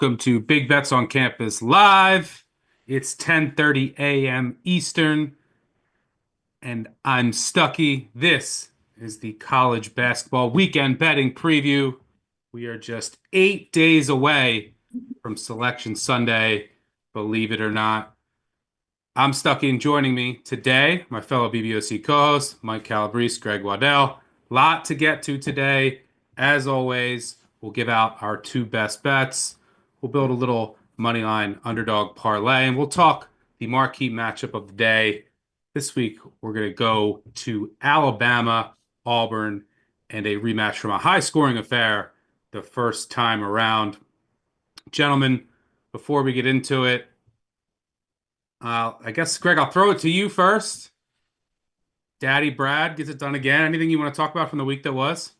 Welcome to Big Bets on Campus Live. It's 10:30 a.m. Eastern, and I'm Stucky. This is the college basketball weekend betting preview. We are just 8 days away from Selection Sunday, believe it or not. I'm Stucky, and joining me today, my fellow BBOC co-hosts, Mike Calabrese, Greg Waddell. Lot to get to today. As always, we'll give out our two best bets. We'll build a little moneyline underdog parlay, and we'll talk the marquee matchup of the day. This week, we're going to go to Alabama, Auburn, and a rematch from a high-scoring affair the first time around. Gentlemen, before we get into it, I guess, Greg, I'll throw it to you first. Daddy Brad gets it done again. Anything you want to talk about from the week that was?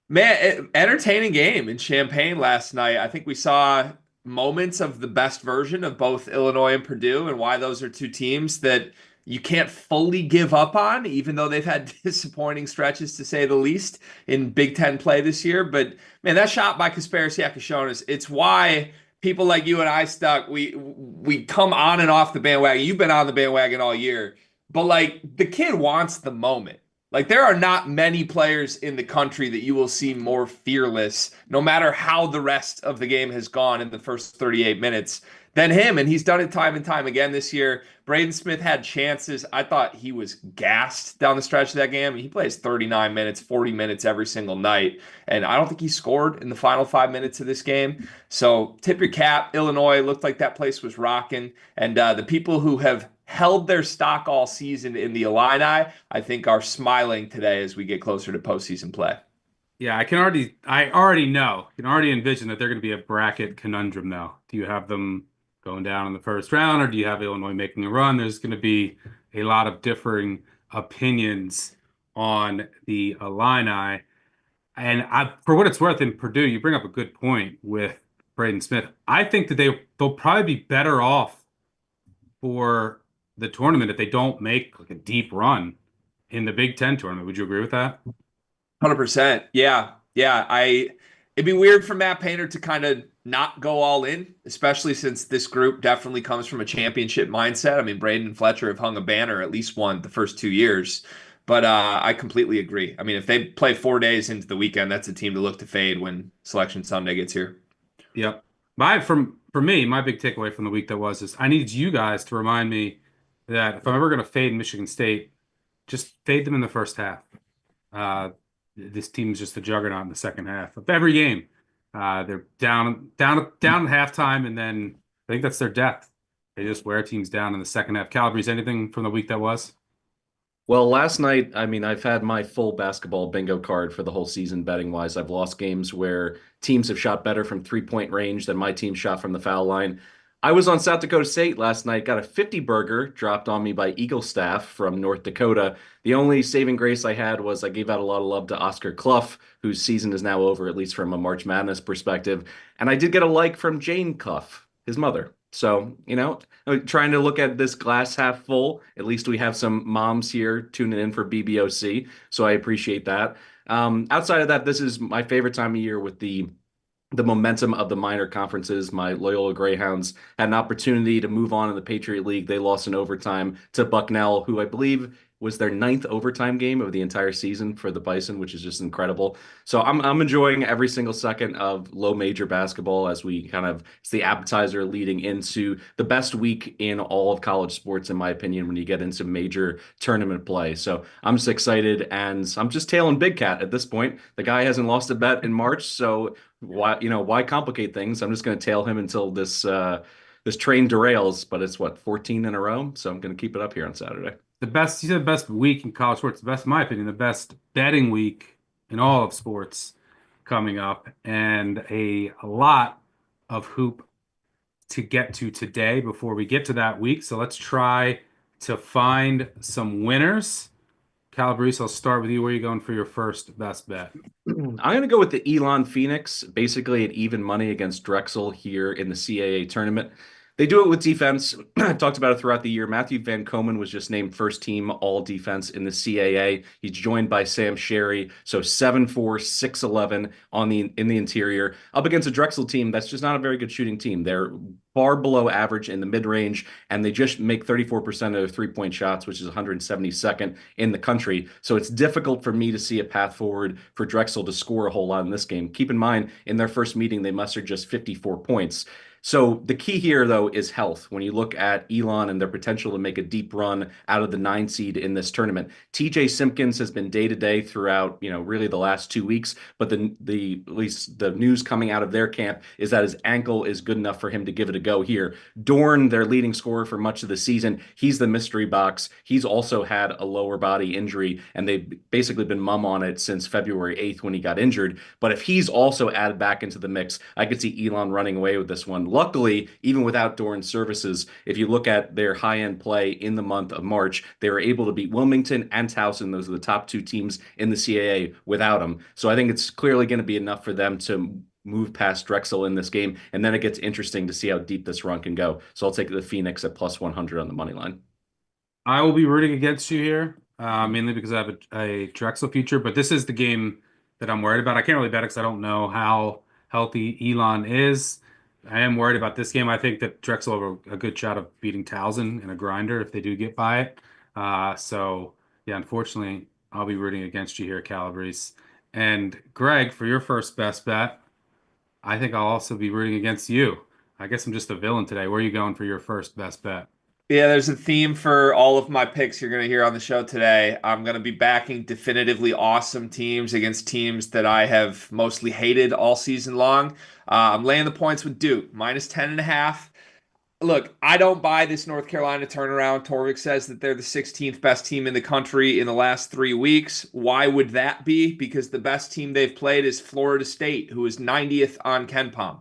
Man, entertaining game in Champaign last night. I think we saw moments of the best version of both Illinois and Purdue, and why those are two teams that you can't fully give up on, even though they've had disappointing stretches to say the least in Big Ten play this year. But man, that shot by Conspiracy Akashonis, it's why people like you and I stuck. We come on and off the bandwagon. You've been on the bandwagon all year, but like the kid wants the moment. Like there are not many players in the country that you will see more fearless, no matter how the rest of the game has gone in the first 38 minutes, than him. And he's done it time and time again this year. Braden Smith had chances. I thought he was gassed down the stretch of that game. He plays 39 minutes, 40 minutes every single night. And I don't think he scored in the final 5 minutes of this game. So tip your cap. Illinois looked like that place was rocking. And the people who have held their stock all season in the Illini, I think are smiling today as we get closer to postseason play. Yeah, I already know, can already envision that they're going to be a bracket conundrum now. Do you have them going down in the first round, or do you have Illinois making a run? There's going to be a lot of differing opinions on the Illini. And for what it's worth, in Purdue, you bring up a good point with Braden Smith. I think that they'll probably be better off for the tournament if they don't make like a deep run in the Big Ten tournament. Would you agree with that? 100%. Yeah. It'd be weird for Matt Painter to kind of not go all in, especially since this group definitely comes from a championship mindset. I mean, Braden and Fletcher have hung a banner at least one the first 2 years. But I completely agree. I mean, if they play 4 days into the weekend, that's a team to look to fade when Selection Sunday gets here. Yep. For me, my big takeaway from the week that was is I need you guys to remind me that if I'm ever going to fade Michigan State, just fade them in the first half. Uh, this team's just a juggernaut in the second half of every game. They're down at halftime, and then I think that's their depth. They just wear teams down in the second half. Calabrese, anything from the week that was? Well, last night, I mean, I've had my full basketball bingo card for the whole season betting wise. I've lost games where teams have shot better from 3-point range than my team shot from the foul line. I was on South Dakota State last night, got a 50 burger dropped on me by Eagle Staff from North Dakota. The only saving grace I had was I gave out a lot of love to Oscar Clough, whose season is now over, at least from a March Madness perspective. And I did get a like from Jane Clough, his mother. So, I'm trying to look at this glass half full. At least we have some moms here tuning in for BBOC. So I appreciate that. Outside of that, this is my favorite time of year with the momentum of the minor conferences. My Loyola Greyhounds had an opportunity to move on in the Patriot League. They lost in overtime to Bucknell, who I believe was their ninth overtime game of the entire season for the Bison, which is just incredible. So I'm enjoying every single second of low major basketball as it's the appetizer leading into the best week in all of college sports, in my opinion, when you get into major tournament play. So I'm just excited, and I'm just tailing Big Cat at this point. The guy hasn't lost a bet in March, so why complicate things? I'm just going to tail him until this train derails. But it's what, 14 in a row, so I'm going to keep it up here on Saturday. You said the best week in college sports, the best, in my opinion, the best betting week in all of sports coming up, and a lot of hoop to get to today before we get to that week. So let's try to find some winners. Calabrese, I'll start with you. Where are you going for your first best bet? I'm going to go with the Elon Phoenix, basically at even money against Drexel here in the CAA tournament. They do it with defense. I talked about it throughout the year. Matthew Van Komen was just named first team all defense in the CAA. He's joined by Sam Sherry. So 7'4", 6'11" in the interior, up against a Drexel team that's just not a very good shooting team. They're far below average in the mid-range, and they just make 34% of their three-point shots, which is 172nd in the country. So it's difficult for me to see a path forward for Drexel to score a whole lot in this game. Keep in mind, in their first meeting, they mustered just 54 points. So the key here, though, is health. When you look at Elon and their potential to make a deep run out of the 9 seed in this tournament, TJ Simpkins has been day to day throughout, really the last 2 weeks. But at least the news coming out of their camp is that his ankle is good enough for him to give it a go here. Dorn, their leading scorer for much of the season, he's the mystery box. He's also had a lower body injury, and they've basically been mum on it since February 8th when he got injured. But if he's also added back into the mix, I could see Elon running away with this one. Luckily, even without Dorn's services, if you look at their high-end play in the month of March, they were able to beat Wilmington and Towson. Those are the top 2 teams in the CAA without him. So I think it's clearly going to be enough for them to move past Drexel in this game. And then it gets interesting to see how deep this run can go. So I'll take the Phoenix at plus 100 on the money line. I will be rooting against you here, mainly because I have a Drexel future, but this is the game that I'm worried about. I can't really bet because I don't know how healthy Elon is. I am worried about this game. I think that Drexel have a good shot of beating Towson in a grinder if they do get by it. So, yeah, unfortunately, I'll be rooting against you here, Calabrese. And Greg, for your first best bet, I think I'll also be rooting against you. I guess I'm just a villain today. Where are you going for your first best bet? Yeah, there's a theme for all of my picks you're going to hear on the show today. I'm going to be backing definitively awesome teams against teams that I have mostly hated all season long. I'm laying the points with Duke, minus 10.5. Look, I don't buy this North Carolina turnaround. Torvik says that they're the 16th best team in the country in the last 3 weeks. Why would that be? Because the best team they've played is Florida State, who is 90th on KenPom.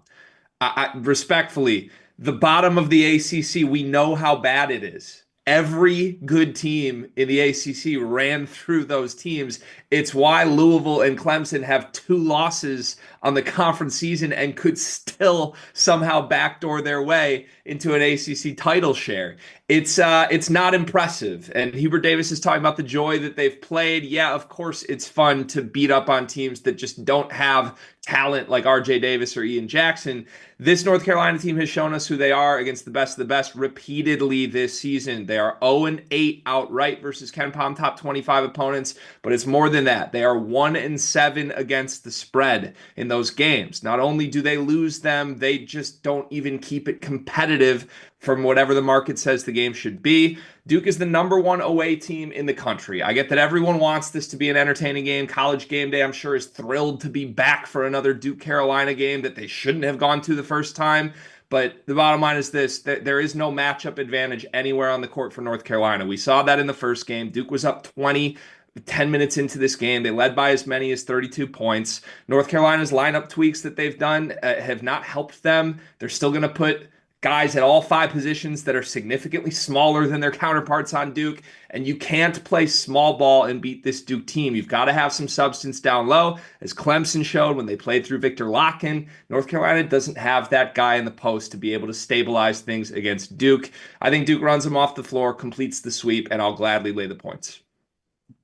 Respectfully, the bottom of the ACC, we know how bad it is. Every good team in the ACC ran through those teams. It's why Louisville and Clemson have 2 losses on the conference season and could still somehow backdoor their way into an ACC title share. It's not impressive. And Hubert Davis is talking about the joy that they've played. Yeah, of course, it's fun to beat up on teams that just don't have talent like RJ Davis or Ian Jackson. This North Carolina team has shown us who they are against the best of the best repeatedly this season. They are 0-8 outright versus KenPom top 25 opponents, but it's more than that. They are 1-7 against the spread in those games. Not only do they lose them, they just don't even keep it competitive from whatever the market says the game should be. Duke is the #1 away team in the country. I get that everyone wants this to be an entertaining game. College Game Day, I'm sure, is thrilled to be back for another Duke-Carolina game that they shouldn't have gone to the first time. But the bottom line is this: there is no matchup advantage anywhere on the court for North Carolina. We saw that in the first game. Duke was up 20 10 minutes into this game. They led by as many as 32 points. North Carolina's lineup tweaks that they've done have not helped them. They're still going to put guys at all 5 positions that are significantly smaller than their counterparts on Duke, and you can't play small ball and beat this Duke team. You've got to have some substance down low, as Clemson showed when they played through Victor Locken. North Carolina doesn't have that guy in the post to be able to stabilize things against Duke. I think Duke runs them off the floor, completes the sweep, and I'll gladly lay the points.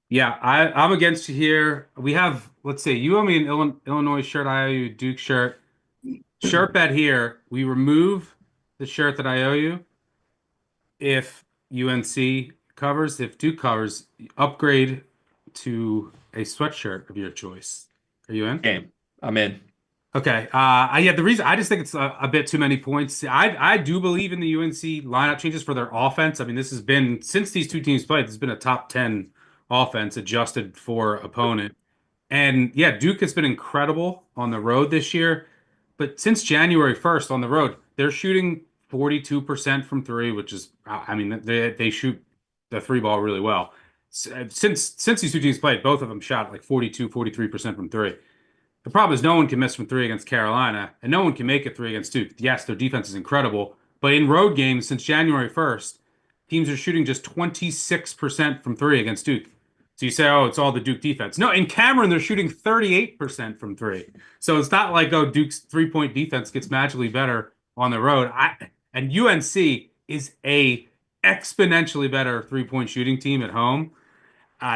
Yeah, I'm against you here. We have, let's see, you owe me an Illinois shirt, I owe you a Duke shirt. Shirt bet here, we remove the shirt that I owe you if UNC covers. If Duke covers, upgrade to a sweatshirt of your choice. Are you in? Game. I'm in. Okay. Yeah, the reason I just think it's a bit too many points. I do believe in the UNC lineup changes for their offense. I mean, this has been, since these two teams played, this has been a top 10 offense adjusted for opponent. And yeah, Duke has been incredible on the road this year. But since January 1st on the road, they're shooting 42% from 3, which is, I mean, they shoot the 3 ball really well. Since these two teams played, both of them shot like 42, 43% from 3. The problem is no one can miss from 3 against Carolina, and no one can make a 3 against Duke. Yes, their defense is incredible, but in road games since January 1st, teams are shooting just 26% from 3 against Duke. So you say, oh, it's all the Duke defense. No, in Cameron, they're shooting 38% from 3. So it's not like, oh, Duke's 3-point defense gets magically better on the road. And UNC is a exponentially better three-point shooting team at home.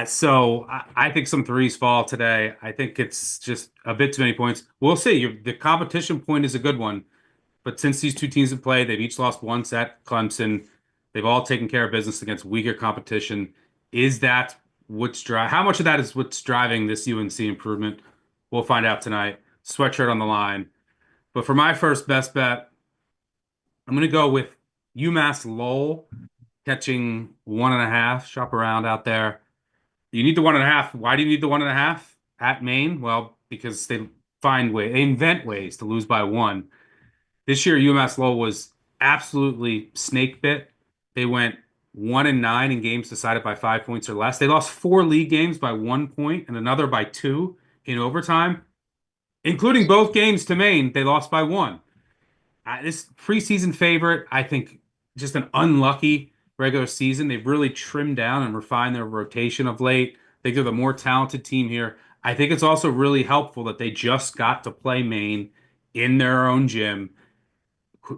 So I think some threes fall today. I think it's just a bit too many points. We'll see. The competition point is a good one. But since these two teams have played, they've each lost one set. Clemson, they've all taken care of business against weaker competition. Is that what's driving? How much of that is what's driving this UNC improvement? We'll find out tonight. Sweatshirt on the line. But for my first best bet, I'm going to go with UMass Lowell catching 1.5. Shop around out there. You need the 1.5. Why do you need the 1.5 at Maine? Well, because they invent ways to lose by one. This year, UMass Lowell was absolutely snake bit. They went 1-9 in games decided by 5 points or less. They lost 4 league games by 1 point and another by 2 in overtime, including both games to Maine. They lost by 1. This preseason favorite, I think, just an unlucky regular season. They've really trimmed down and refined their rotation of late. I think they're the more talented team here. I think it's also really helpful that they just got to play Maine in their own gym.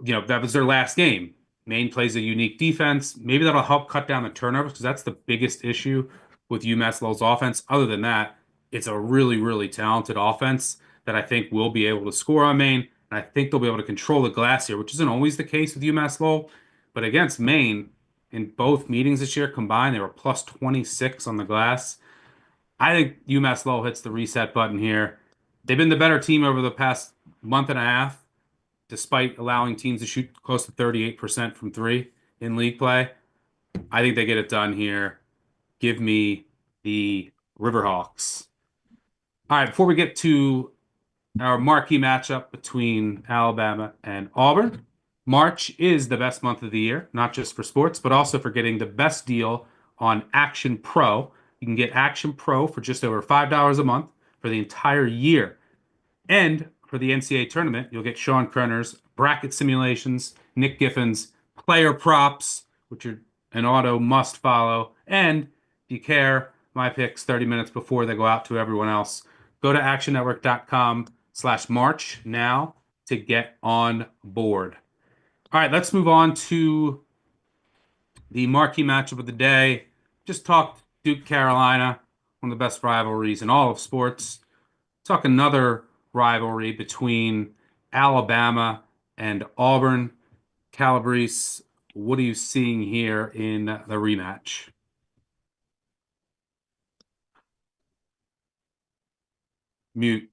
That was their last game. Maine plays a unique defense. Maybe that'll help cut down the turnovers because that's the biggest issue with UMass Lowell's offense. Other than that, it's a really, really talented offense that I think will be able to score on Maine. And I think they'll be able to control the glass here, which isn't always the case with UMass Lowell. But against Maine, in both meetings this year combined, they were plus 26 on the glass. I think UMass Lowell hits the reset button here. They've been the better team over the past month and a half, despite allowing teams to shoot close to 38% from three in league play. I think they get it done here. Give me the Riverhawks. All right, before we get to our marquee matchup between Alabama and Auburn, March is the best month of the year, not just for sports, but also for getting the best deal on Action Pro. You can get Action Pro for just over $5 a month for the entire year. And for the NCAA tournament, you'll get Sean Kroner's bracket simulations, Nick Giffin's player props, which are an auto must follow, and if you care, my picks 30 minutes before they go out to everyone else. Go to actionnetwork.com/March now to get on board. All right, let's move on to the marquee matchup of the day. Just talked Duke Carolina, one of the best rivalries in all of sports. Talk another rivalry between Alabama and Auburn. Calabrese, what are you seeing here in the rematch? Mute.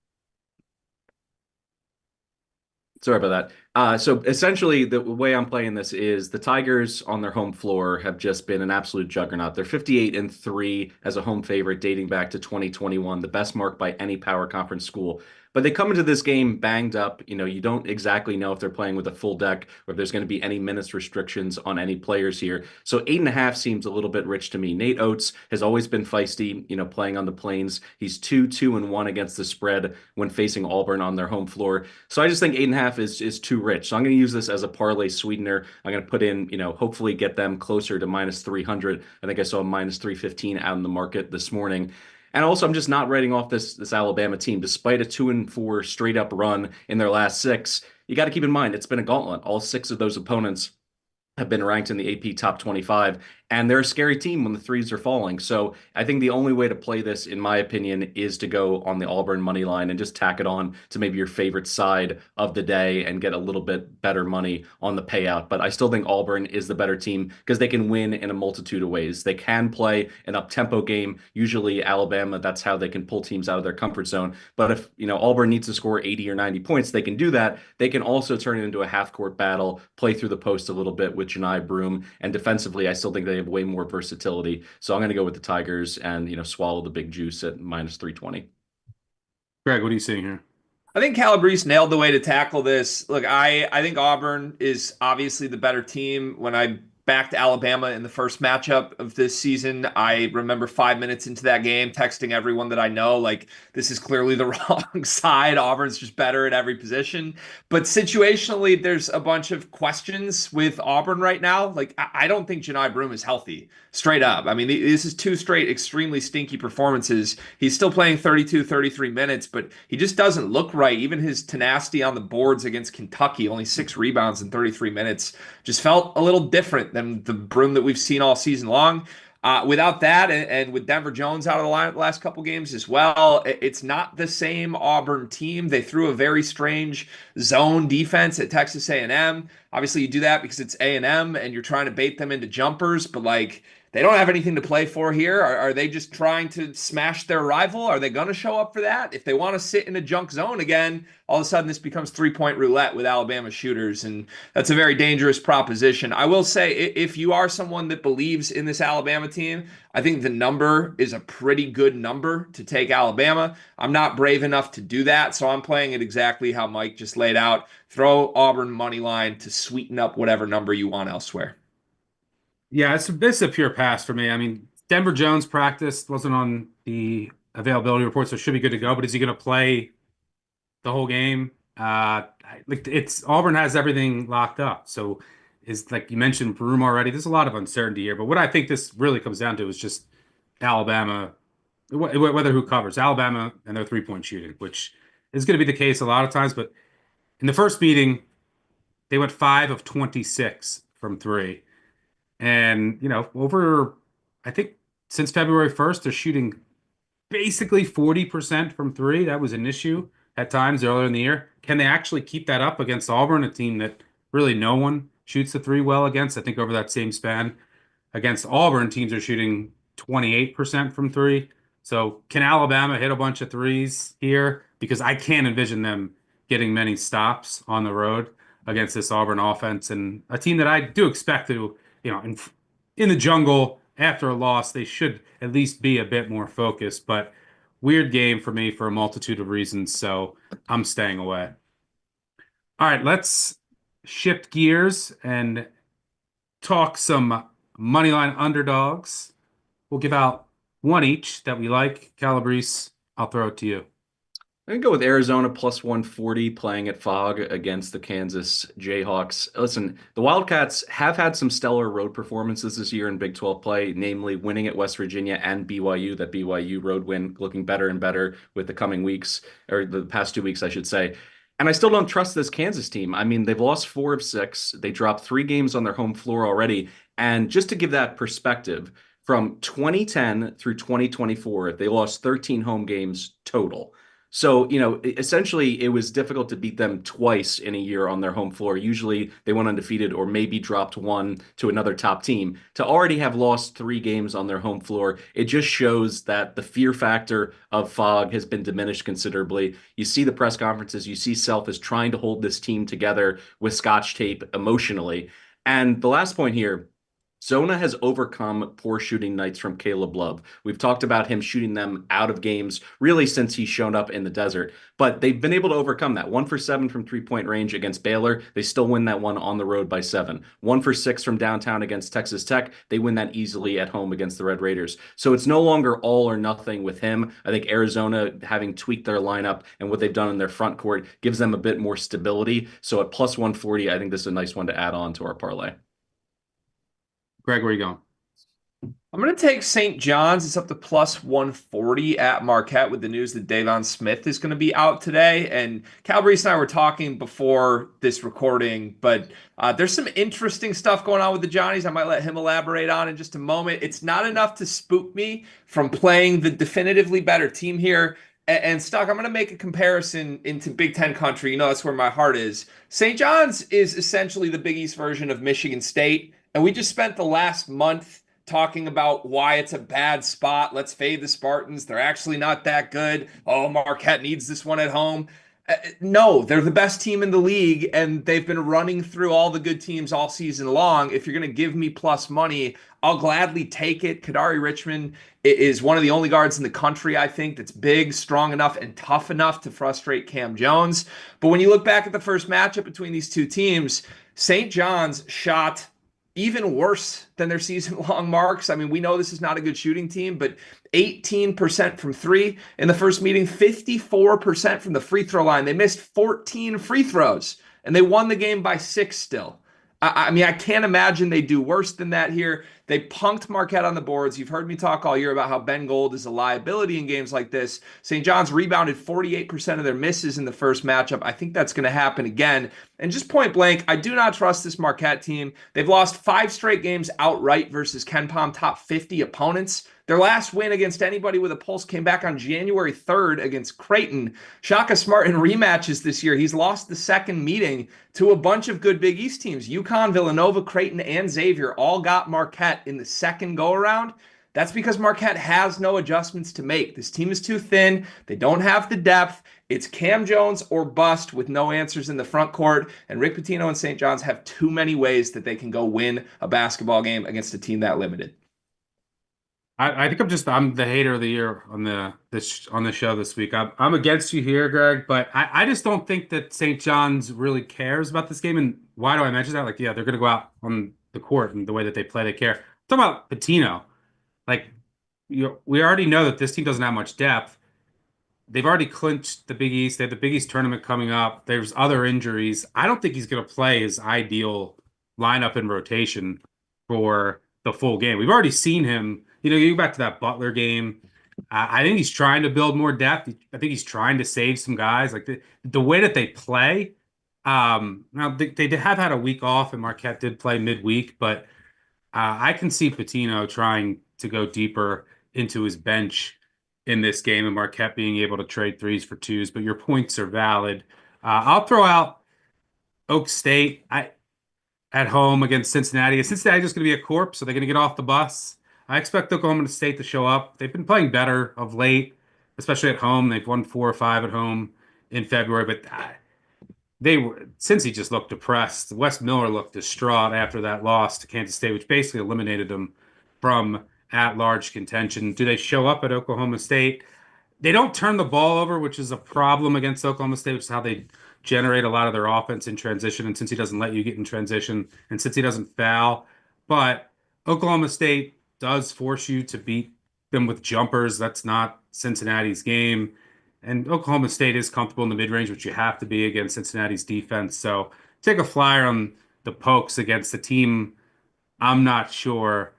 Sorry about that. So essentially, the way I'm playing this is the Tigers on their home floor have just been an absolute juggernaut. They're 58-3 as a home favorite dating back to 2021, the best mark by any power conference school. But they come into this game banged up. You don't exactly know if they're playing with a full deck or if there's going to be any minutes restrictions on any players here. So 8.5 seems a little bit rich to me. Nate Oates has always been feisty, playing on the Plains. He's 2-2-1 against the spread when facing Auburn on their home floor. So I just think 8.5 is too rich. So I'm going to use this as a parlay sweetener. I'm going to put in, hopefully get them closer to minus 300. I think I saw minus 315 out in the market this morning. And also, I'm just not writing off this Alabama team. Despite a 2-4 straight up run in their last 6, you got to keep in mind it's been a gauntlet. All 6 of those opponents have been ranked in the AP top 25, and they're a scary team when the threes are falling. So I think the only way to play this, in my opinion, is to go on the Auburn money line and just tack it on to maybe your favorite side of the day and get a little bit better money on the payout. But I still think Auburn is the better team because they can win in a multitude of ways. They can play an up-tempo game. Usually Alabama, that's how they can pull teams out of their comfort zone. But if Auburn needs to score 80 or 90 points, they can do that. They can also turn it into a half-court battle, play through the post a little bit with Janai Broom, and defensively, I still think they have way more versatility. So I'm going to go with the Tigers and swallow the big juice at minus 320. Greg, what are you seeing here? I think Calabrese nailed the way to tackle this. Look, I think Auburn is obviously the better team. When I backed Alabama in the first matchup of this season. I remember 5 minutes into that game texting everyone that I know, like, this is clearly the wrong side. Auburn's just better at every position. But situationally, there's a bunch of questions with Auburn right now. Like, I don't think Jani Broome is healthy, straight up. I mean, this is two straight extremely stinky performances. He's still playing 32, 33 minutes, but he just doesn't look right. Even his tenacity on the boards against Kentucky, only 6 rebounds in 33 minutes, just felt a little different than the Broome that we've seen all season long. Without that, and with Denver Jones out of the lineup the last couple games as well, it's not the same Auburn team. They threw a very strange zone defense at Texas A&M. Obviously, you do that because it's A&M and you're trying to bait them into jumpers, but like, they don't have anything to play for here. Are they just trying to smash their rival? Are they going to show up for that? If they want to sit in a junk zone again, all of a sudden this becomes 3-point roulette with Alabama shooters, and that's a very dangerous proposition. I will say, if you are someone that believes in this Alabama team, I think the number is a pretty good number to take Alabama. I'm not brave enough to do that, so I'm playing it exactly how Mike just laid out. Throw Auburn money line to sweeten up whatever number you want elsewhere. Yeah, it's a pure pass for me. I mean, Denver Jones practice wasn't on the availability report, so it should be good to go. But is he going to play the whole game? Like, it's Auburn has everything locked up. So is, like you mentioned, Broome already. There's a lot of uncertainty here. But what I think this really comes down to is just Alabama, whether who covers Alabama and their 3-point shooting, which is going to be the case a lot of times. But in the first meeting, they went 5 of 26 from three. And, I think since February 1st, they're shooting basically 40% from three. That was an issue at times earlier in the year. Can they actually keep that up against Auburn, a team that really no one shoots the three well against? I think over that same span against Auburn, teams are shooting 28% from three. So can Alabama hit a bunch of threes here? Because I can't envision them getting many stops on the road against this Auburn offense, and a team that I do expect to, in the jungle after a loss, they should at least be a bit more focused. But weird game for me for a multitude of reasons, so I'm staying away. All right, let's shift gears and talk some moneyline underdogs. We'll give out one each that we like. Calabrese, I'll throw it to you. I'm going to go with Arizona plus 140 playing at Fog against the Kansas Jayhawks. Listen, the Wildcats have had some stellar road performances this year in Big 12 play, namely winning at West Virginia and BYU. That BYU road win looking better and better with the coming weeks, or the past 2 weeks, I should say. And I still don't trust this Kansas team. I mean, they've lost 4 of 6. They dropped 3 games on their home floor already. And just to give that perspective, from 2010 through 2024, they lost 13 home games total. So, essentially, it was difficult to beat them twice in a year on their home floor. Usually they went undefeated or maybe dropped one to another top team. To already have lost 3 games on their home floor, it just shows that the fear factor of Fog has been diminished considerably. You see the press conferences, you see Self is trying to hold this team together with Scotch tape emotionally. And the last point here, Zona has overcome poor shooting nights from Caleb Love. We've talked about him shooting them out of games really since he's shown up in the desert, but they've been able to overcome that. 1 for 7 from 3-point range against Baylor. They still win that one on the road by 7. 1 for 6 from downtown against Texas Tech. They win that easily at home against the Red Raiders. So it's no longer all or nothing with him. I think Arizona, having tweaked their lineup and what they've done in their front court, gives them a bit more stability. So at plus 140, I think this is a nice one to add on to our parlay. Greg, where are you going? I'm going to take St. John's. It's up to plus 140 at Marquette with the news that Davon Smith is going to be out today. And Calabrese and I were talking before this recording, but there's some interesting stuff going on with the Johnnies. I might let him elaborate on in just a moment. It's not enough to spook me from playing the definitively better team here. And Stuck, I'm going to make a comparison into Big Ten country. You know, that's where my heart is. St. John's is essentially the Big East version of Michigan State. And we just spent the last month talking about why it's a bad spot. Let's fade the Spartans. They're actually not that good. Oh, Marquette needs this one at home. No, they're the best team in the league, and they've been running through all the good teams all season long. If you're going to give me plus money, I'll gladly take it. Kadari Richmond is one of the only guards in the country, I think, that's big, strong enough, and tough enough to frustrate Cam Jones. But when you look back at the first matchup between these two teams, St. John's shot even worse than their season-long marks. I mean, we know this is not a good shooting team, but 18% from three in the first meeting, 54% from the free throw line. They missed 14 free throws, and they won the game by 6 still. I mean, I can't imagine they do worse than that here. They punked Marquette on the boards. You've heard me talk all year about how Ben Gold is a liability in games like this. St. John's rebounded 48% of their misses in the first matchup. I think that's going to happen again. And just point blank, I do not trust this Marquette team. They've lost 5 straight games outright versus KenPom top 50 opponents. Their last win against anybody with a pulse came back on January 3rd against Creighton. Shaka Smart in rematches this year. He's lost the second meeting to a bunch of good Big East teams. UConn, Villanova, Creighton, and Xavier all got Marquette in the second go-around. That's because Marquette has no adjustments to make. This team is too thin. They don't have the depth. It's Cam Jones or bust with no answers in the front court. And Rick Pitino and St. John's have too many ways that they can go win a basketball game against a team that limited. I think I'm the hater of the year on the show this week. I'm against you here, Greg, but I just don't think that St. John's really cares about this game. And why do I mention that? Like, yeah, they're gonna go out on the court and the way that they play, they care. I'm talking about Pitino. Like, we already know that this team doesn't have much depth. They've already clinched the Big East. They have the Big East tournament coming up. There's other injuries. I don't think he's going to play his ideal lineup in rotation for the full game. We've already seen him. You go back to that Butler game. I think he's trying to build more depth. I think he's trying to save some guys. Like the way that they play. Now they have had a week off, and Marquette did play midweek, but I can see Pitino trying to go deeper into his bench in this game and Marquette being able to trade threes for twos, but your points are valid. I'll throw out Oak State at home against Cincinnati. Is Cincinnati just going to be a corpse? So they're going to get off the bus? I expect Oklahoma State to show up. They've been playing better of late, especially at home. They've won 4 or 5 at home in February, but Cincy just looked depressed. Wes Miller looked distraught after that loss to Kansas State, which basically eliminated them from at-large contention. Do they show up at Oklahoma State? They don't turn the ball over, which is a problem against Oklahoma State, which is how they generate a lot of their offense in transition. And since he doesn't let you get in transition, and since he doesn't foul, but Oklahoma State does force you to beat them with jumpers. That's not Cincinnati's game. And Oklahoma State is comfortable in the mid-range, which you have to be against Cincinnati's defense. So take a flyer on the Pokes against the team I'm not sure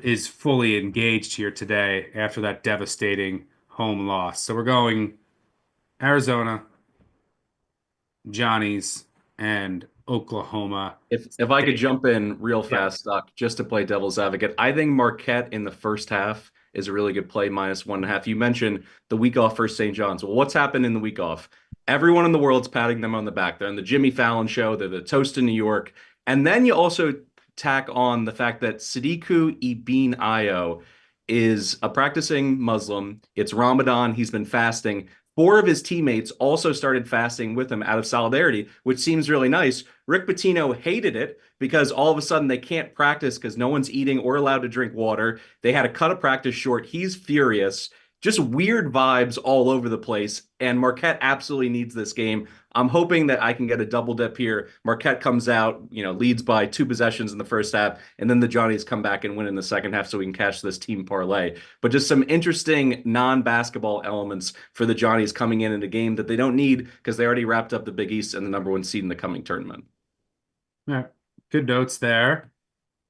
is fully engaged here today after that devastating home loss. So we're going Arizona, Johnny's, and Oklahoma. If I could jump in real fast, Doc, just to play devil's advocate, I think Marquette in the first half is a really good play, -1.5. You mentioned the week off for St. John's. Well, what's happened in the week off? Everyone in the world's patting them on the back. They're on the Jimmy Fallon show. They're the toast in New York. And then you also tack on the fact that Sidiku Ibn Ayo is a practicing Muslim. It's Ramadan. He's been fasting. 4 of his teammates also started fasting with him out of solidarity, which seems really nice. Rick Pitino hated it because all of a sudden they can't practice because no one's eating or allowed to drink water. They had to cut a practice short. He's furious. Just weird vibes all over the place. And Marquette absolutely needs this game. I'm hoping that I can get a double dip here. Marquette comes out, leads by 2 possessions in the first half, and then the Johnnies come back and win in the second half so we can cash this team parlay. But just some interesting non-basketball elements for the Johnnies coming in a game that they don't need because they already wrapped up the Big East and the #1 seed in the coming tournament. Yeah, good notes there.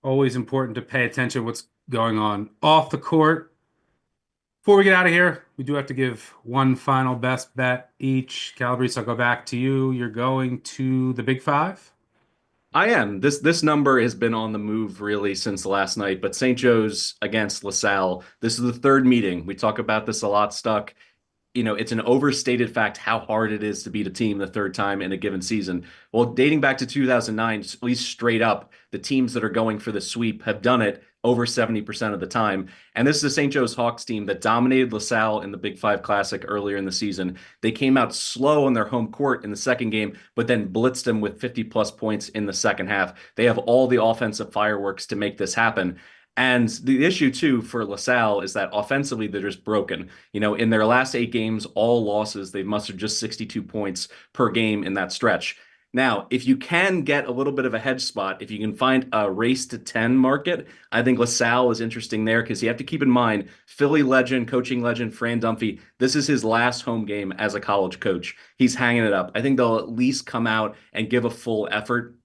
Always important to pay attention to what's going on off the court. Before we get out of here, we do have to give one final best bet each. Calabrese, I'll go back to you. You're going to the Big Five? I am. This number has been on the move really since last night, but St. Joe's against LaSalle. This is the 3rd meeting. We talk about this a lot, Stuck. It's an overstated fact how hard it is to beat a team the 3rd time in a given season. Well, dating back to 2009, at least straight up, the teams that are going for the sweep have done it over 70% of the time. And this is a St. Joe's Hawks team that dominated LaSalle in the Big 5 Classic earlier in the season. They came out slow on their home court in the second game, but then blitzed them with 50-plus points in the second half. They have all the offensive fireworks to make this happen. And the issue, too, for LaSalle is that offensively, they're just broken. In their last 8 games, all losses, they've mustered just 62 points per game in that stretch. Now, if you can get a little bit of a hedge spot, if you can find a race to 10 market, I think LaSalle is interesting there because you have to keep in mind Philly legend, coaching legend, Fran Dunphy. This is his last home game as a college coach. He's hanging it up. I think they'll at least come out and give a full effort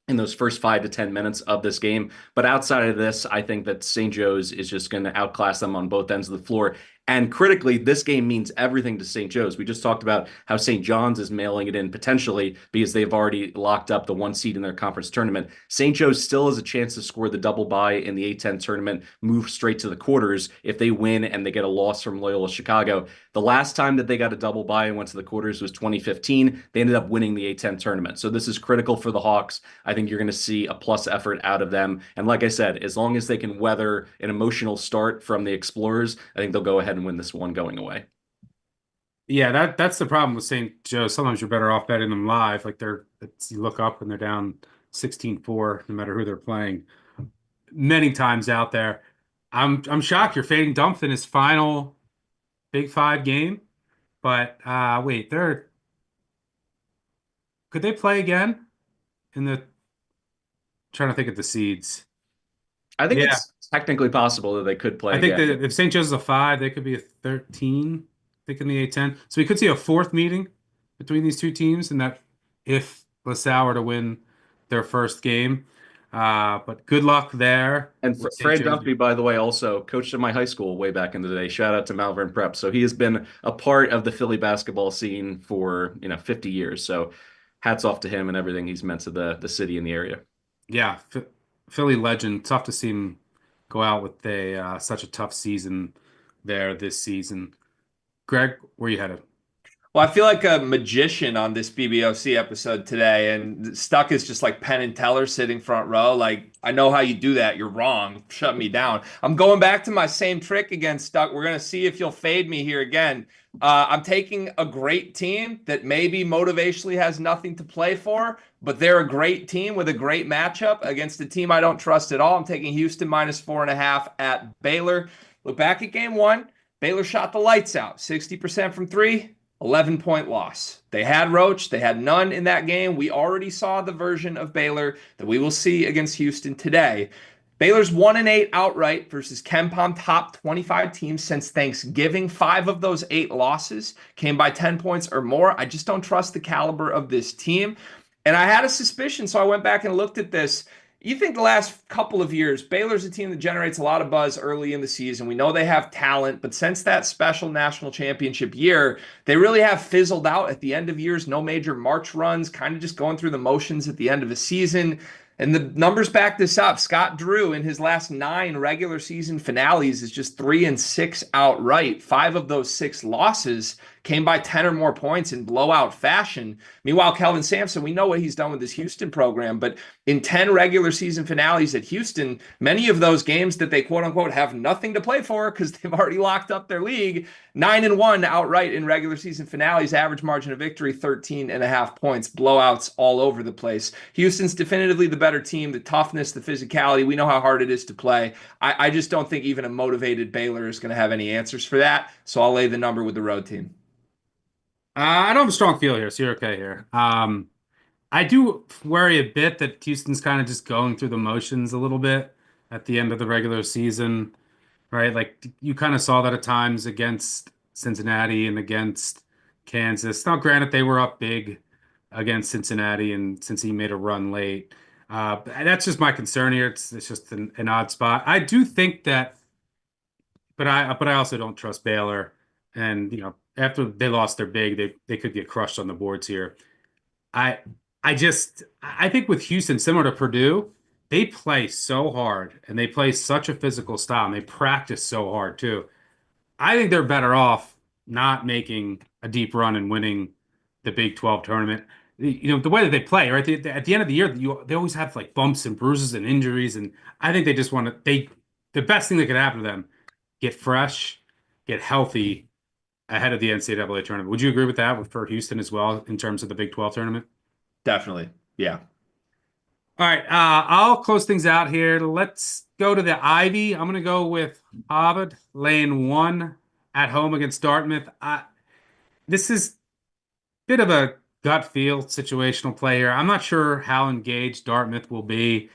in those first 5 to 10 minutes of this game. But outside of this, I think that St. Joe's is just going to outclass them on both ends of the floor. And critically, this game means everything to St. Joe's. We just talked about how St. John's is mailing it in potentially because they've already locked up the 1 seed in their conference tournament. St. Joe's still has a chance to score the double bye in the A10 tournament, move straight to the quarters if they win and they get a loss from Loyola Chicago. The last time that they got a double bye and went to the quarters was 2015. They ended up winning the A10 tournament. So this is critical for the Hawks. I think you're going to see a plus effort out of them. And like I said, as long as they can weather an emotional start from the Explorers, I think they'll go ahead and win this one going away. Yeah, that's the problem with St. Joe. Sometimes you're better off betting them live. Like you look up and they're down 16-4, no matter who they're playing. Many times out there. I'm shocked you're fading Dumpf in his final Big Five game. But wait, could they play again in the trying to think of the seeds? I think Yeah. it's technically possible that they could play I think again. that if St. Joe's is a 5, they could be a 13, I think in the A10. So we could see a fourth meeting between these two teams, and that if LaSalle were to win their first game. But good luck there And with St. Fran Joe's. Dunphy, by the way, also coached at my high school way back in the day. Shout out to Malvern Prep. So he has been a part of the Philly basketball scene for 50 years. So hats off to him and everything he's meant to the city and the area. Yeah, Philly legend. Tough to see him go out with a such a tough season there this season. Greg, where you headed? Well, I feel like a magician on this BBOC episode today, and Stuck is just like Penn and Teller sitting front row. Like, I know how you do that. You're wrong. Shut me down. I'm going back to my same trick again, Stuck. We're going to see if you'll fade me here again. I'm taking a great team that maybe motivationally has nothing to play for, but they're a great team with a great matchup against a team I don't trust at all. I'm taking Houston -4.5 at Baylor. Look back at game one. Baylor shot the lights out, 60% from three. 11-point loss. They had Roach. They had none in that game. We already saw the version of Baylor that we will see against Houston today. Baylor's 1-8 outright versus KenPom top 25 teams since Thanksgiving. 5 of those 8 losses came by 10 points or more. I just don't trust the caliber of this team. And I had a suspicion, so I went back and looked at this. You think the last couple of years, Baylor's a team that generates a lot of buzz early in the season. We know they have talent, but since that special national championship year, they really have fizzled out at the end of years. No major March runs, kind of just going through the motions at the end of a season. And the numbers back this up. Scott Drew in his last 9 regular season finales is just 3-6 outright. 5 of those 6 losses came by 10 or more points in blowout fashion. Meanwhile, Kelvin Sampson, we know what he's done with his Houston program, but in 10 regular season finales at Houston, many of those games that they quote unquote have nothing to play for because they've already locked up their league, 9-1 outright in regular season finales, average margin of victory 13.5 points, blowouts all over the place. Houston's definitively the better team, the toughness, the physicality. We know how hard it is to play. I just don't think even a motivated Baylor is going to have any answers for that. So I'll lay the number with the road team. I don't have a strong feel here, so you're okay here. I do worry a bit that Houston's kind of just going through the motions a little bit at the end of the regular season, right? Like you kind of saw that at times against Cincinnati and against Kansas. Now, granted, they were up big against Cincinnati, and since he made a run late, that's just my concern here. It's just an odd spot. I do think that, but I also don't trust Baylor, and after they lost their big, they could get crushed on the boards here. I I think with Houston, similar to Purdue, they play so hard and they play such a physical style and they practice so hard too. I think they're better off not making a deep run and winning the Big 12 tournament. The way that they play, right? At the end of the year, they always have like bumps and bruises and injuries, and I think they just want to. The best thing that could happen to them, get fresh, get healthy ahead of the NCAA tournament. Would you agree with that for Houston as well in terms of the Big 12 tournament? Definitely. Yeah. All right, I'll close things out here. Let's go to the Ivy. I'm going to go with Harvard laying 1 at home against Dartmouth. This is a bit of a gut feel, situational play here. I'm not sure how engaged Dartmouth will be.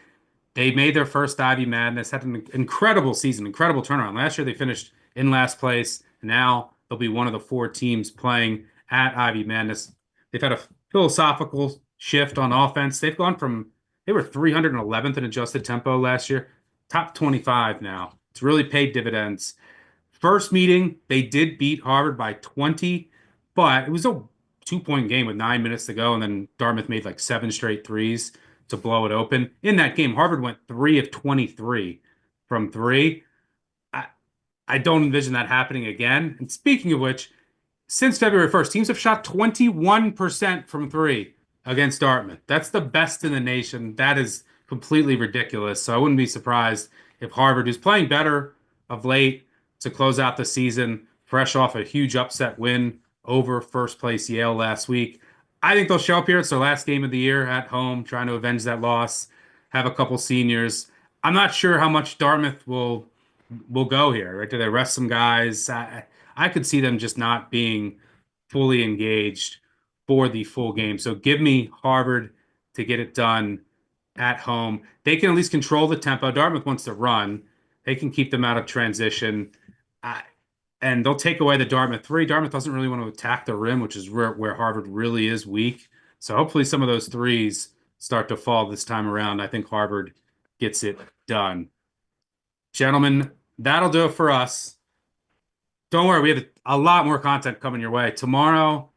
They made their first Ivy Madness, had an incredible season, incredible turnaround. Last year they finished in last place. Now they'll be one of the 4 teams playing at Ivy Madness. They've had a philosophical shift on offense. They were 311th in adjusted tempo last year, top 25 now. It's really paid dividends. First meeting, they did beat Harvard by 20, but it was a 2-point game with 9 minutes to go, and then Dartmouth made like 7 straight threes to blow it open. In that game, Harvard went 3 of 23 from three. I, I don't envision that happening again. And speaking of which, since February 1st, teams have shot 21% from three against Dartmouth. That's the best in the nation. That is completely ridiculous. So I wouldn't be surprised if Harvard, who's playing better of late to close out the season, fresh off a huge upset win over first place Yale last week. I think they'll show up here. It's their last game of the year at home, trying to avenge that loss, have a couple seniors. I'm not sure how much Dartmouth will go here, right? Do they rest some guys? I could see them just not being fully engaged for the full game. So give me Harvard to get it done at home. They can at least control the tempo. Dartmouth wants to run. They can keep them out of transition. I, and they'll take away the Dartmouth three. Dartmouth doesn't really want to attack the rim, which is where Harvard really is weak. So hopefully some of those threes start to fall this time around. I think Harvard gets it done. Gentlemen, that'll do it for us. Don't worry, we have a lot more content coming your way. Tomorrow,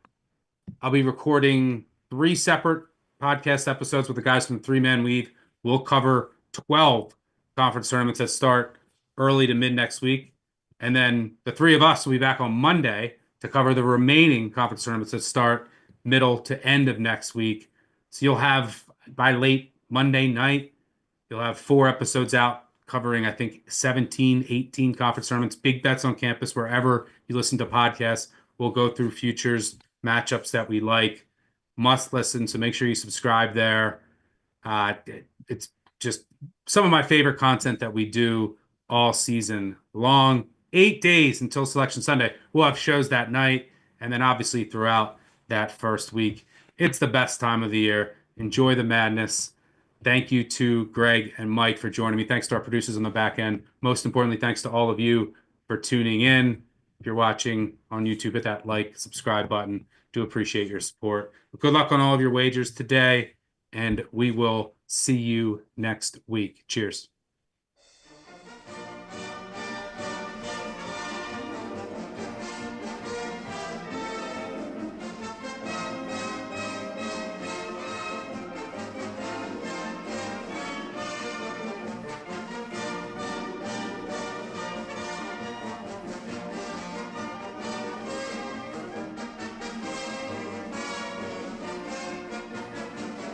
I'll be recording 3 separate podcast episodes with the guys from 3-Man Weave. We'll cover 12 conference tournaments that start early to mid next week. And then the 3 of us will be back on Monday to cover the remaining conference tournaments that start middle to end of next week. So you'll have, by late Monday night, you'll have 4 episodes out covering, I think, 17, 18 conference tournaments, big bets on campus, wherever you listen to podcasts. We'll go through futures, matchups that we like, must listen. So make sure you subscribe there. It's just some of my favorite content that we do all season long. 8 days until Selection Sunday. We'll have shows that night, and then obviously throughout that first week. It's the best time of the year. Enjoy the madness. Thank you to Greg and Mike for joining me. Thanks to our producers on the back end. Most importantly, thanks to all of you for tuning in. If you're watching on YouTube, hit that like, subscribe button. Do appreciate your support. But good luck on all of your wagers today, and we will see you next week. Cheers.